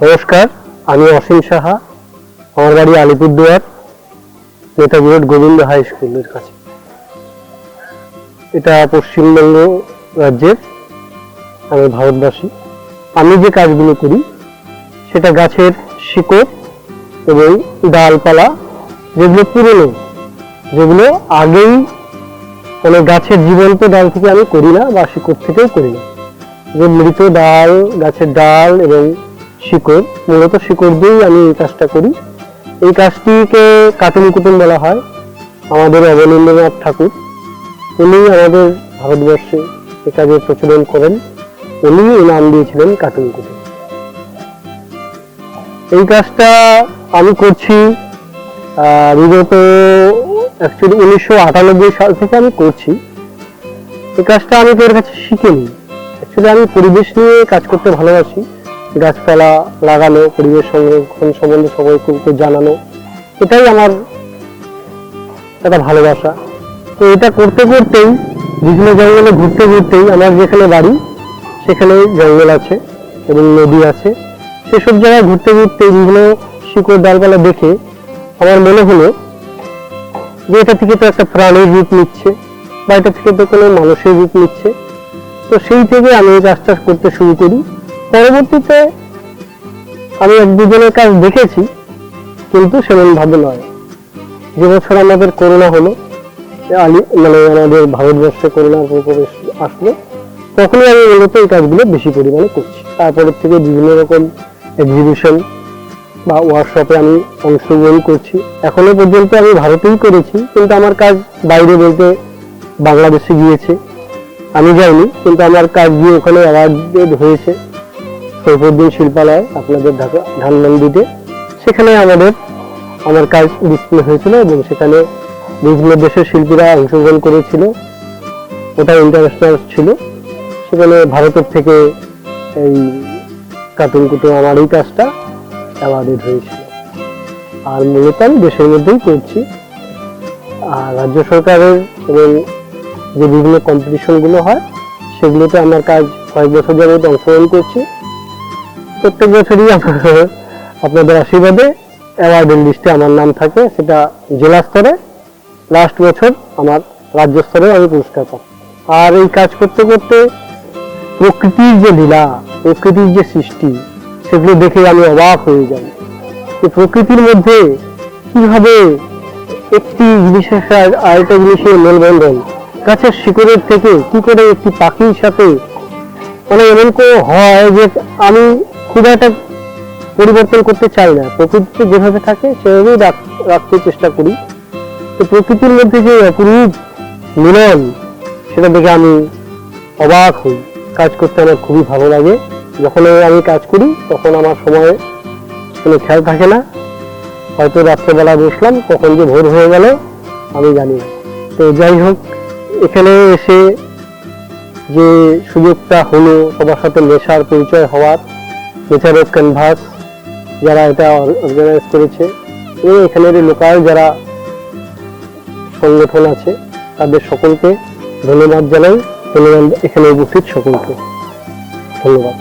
নমস্কার, আমি অসীম সাহা। আমার বাড়ি আলিপুরদুয়ার, নেতাজি রোড গোবিন্দ হাই স্কুলের কাছে। এটা পশ্চিমবঙ্গ রাজ্যের, আমি ভারতবাসী। আমি যে কাজগুলো করি সেটা গাছের শিকড় এবং ডালপালা, যেগুলো পুরনো, যেগুলো আগেই মানে গাছের জীবন্ত ডাল থেকে আমি করি না বা শিকড় থেকেও করি না। যে মৃত ডাল, গাছের ডাল এবং শিকড়, মূলত শিকড় দিয়েই আমি এই কাজটা করি। এই কাজটিকে কাটুন কুটুম বলা হয়। আমাদের অবনীন্দ্রনাথ ঠাকুর, উনি আমাদের ভারতবর্ষে এই কাজের প্রচলন করেন। উনি এই নাম দিয়েছিলেন কাটুন কুটুম। এই কাজটা আমি করছি বিগত 1998 সাল থেকে আমি করছি। এই কাজটা আমি তোর কাছে শিখিনি। অ্যাকচুয়ালি আমি পরিবেশ নিয়ে কাজ করতে ভালোবাসি। গাছপালা লাগানো, পরিবেশ সংরক্ষণ সম্বন্ধে সবাইকে জানানো, এটাই আমার একটা ভালোবাসা। তো এটা করতে করতেই, বিভিন্ন জঙ্গলে ঘুরতে ঘুরতেই, আমার যেখানে বাড়ি সেখানে জঙ্গল আছে এবং নদী আছে, সেসব জায়গায় ঘুরতে ঘুরতে বিভিন্ন শিকড় ডালপালা দেখে আমার মনে হলো যে এটা থেকে তো একটা প্রাণীর রূপ নিচ্ছে, বা এটা থেকে তো কোনো মানুষের রূপ নিচ্ছে। তো সেই থেকে আমি এই কাজটা করতে শুরু করি। পরবর্তীতে আমি এক দুজনের কাজ দেখেছি, কিন্তু সেমন ভাবে নয়। যে বছর আমাদের করোনা হলো, মানে আমাদের ভারতবর্ষে করোনার প্রবেশ আসলো, তখনই আমি মূলত এই কাজগুলো বেশি পরিমাণে করছি। তারপরের থেকে বিভিন্ন রকম এক্সিবিশন বা ওয়ার্কশপে আমি অংশগ্রহণ করছি। এখনো পর্যন্ত আমি ভারতেই করেছি, কিন্তু আমার কাজ বাইরে বলতে বাংলাদেশে গিয়েছে। আমি যাইনি, কিন্তু আমার কাজ গিয়ে ওখানে অ্যাওয়ার্ড হয়েছে। সৈফুদ্দিন শিল্পালয়, আপনাদের ঢাকা ধানমন্ডিতে, সেখানে আমার কাজ ডিসপ্লে হয়েছিল এবং সেখানে বিভিন্ন দেশের শিল্পীরা অংশগ্রহণ করেছিল। ওটা ইন্টারন্যাশনাল ছিল। সেখানে ভারতের থেকে এই কার্টুন কুটুম আমার এই কাজটা অ্যাওয়ার্ডেড হয়েছিল। আর মূলত আমি দেশের মধ্যেই করছি। আর রাজ্য সরকারের এবং যে বিভিন্ন কম্পিটিশনগুলো হয় সেগুলোতে আমার কাজ কয়েক বছর যাবত অংশগ্রহণ করছি। প্রত্যেক বছরই আপনাদের আশীর্বাদে অ্যাওয়ার্ডের লিস্টে আমার নাম থাকে। সেটা জেলা স্তরে, লাস্ট বছর আমার রাজ্য স্তরে আমি পুরস্কার পাই। আর এই কাজ করতে করতে প্রকৃতির যে লীলা, প্রকৃতির যে সৃষ্টি, সেগুলো দেখে আমি অবাক হয়ে যাই। এই প্রকৃতির মধ্যে কিভাবে একটি জিনিসের আরেকটা জিনিসের মেলবন্ধন, গাছের শিকড়ের থেকে কি করে একটি পাখির সাথে মানে এমন করে হয় যে আমি খুব একটা পরিবর্তন করতে চাই না। প্রকৃতিতে যেভাবে থাকে সেভাবেই রাখতে চেষ্টা করি। তো প্রকৃতির মধ্যে যে অপরূপ মিলন, সেটা দেখে আমি অবাক হই। কাজ করতে আমার খুবই ভালো লাগে। যখন আমি কাজ করি তখন আমার সময়ে কোনো খেয়াল থাকে না। হয়তো রাত্রেবেলা বসলাম, কখন যে ভোর হয়ে গেল আমি জানি না। তো যাই হোক, এখানে এসে যে সুযোগটা হলো সবার সাথে মেশার, পরিচয় হওয়ার, নেচার অফ ক্যানভাস যারা এটা অর্গানাইজ করেছে এবং এখানের লোকাল যারা সংগঠন আছে, তাদের সকলকে ধন্যবাদ জানাই। ধন্যবাদ এখানে উপস্থিত সকলকে, ধন্যবাদ।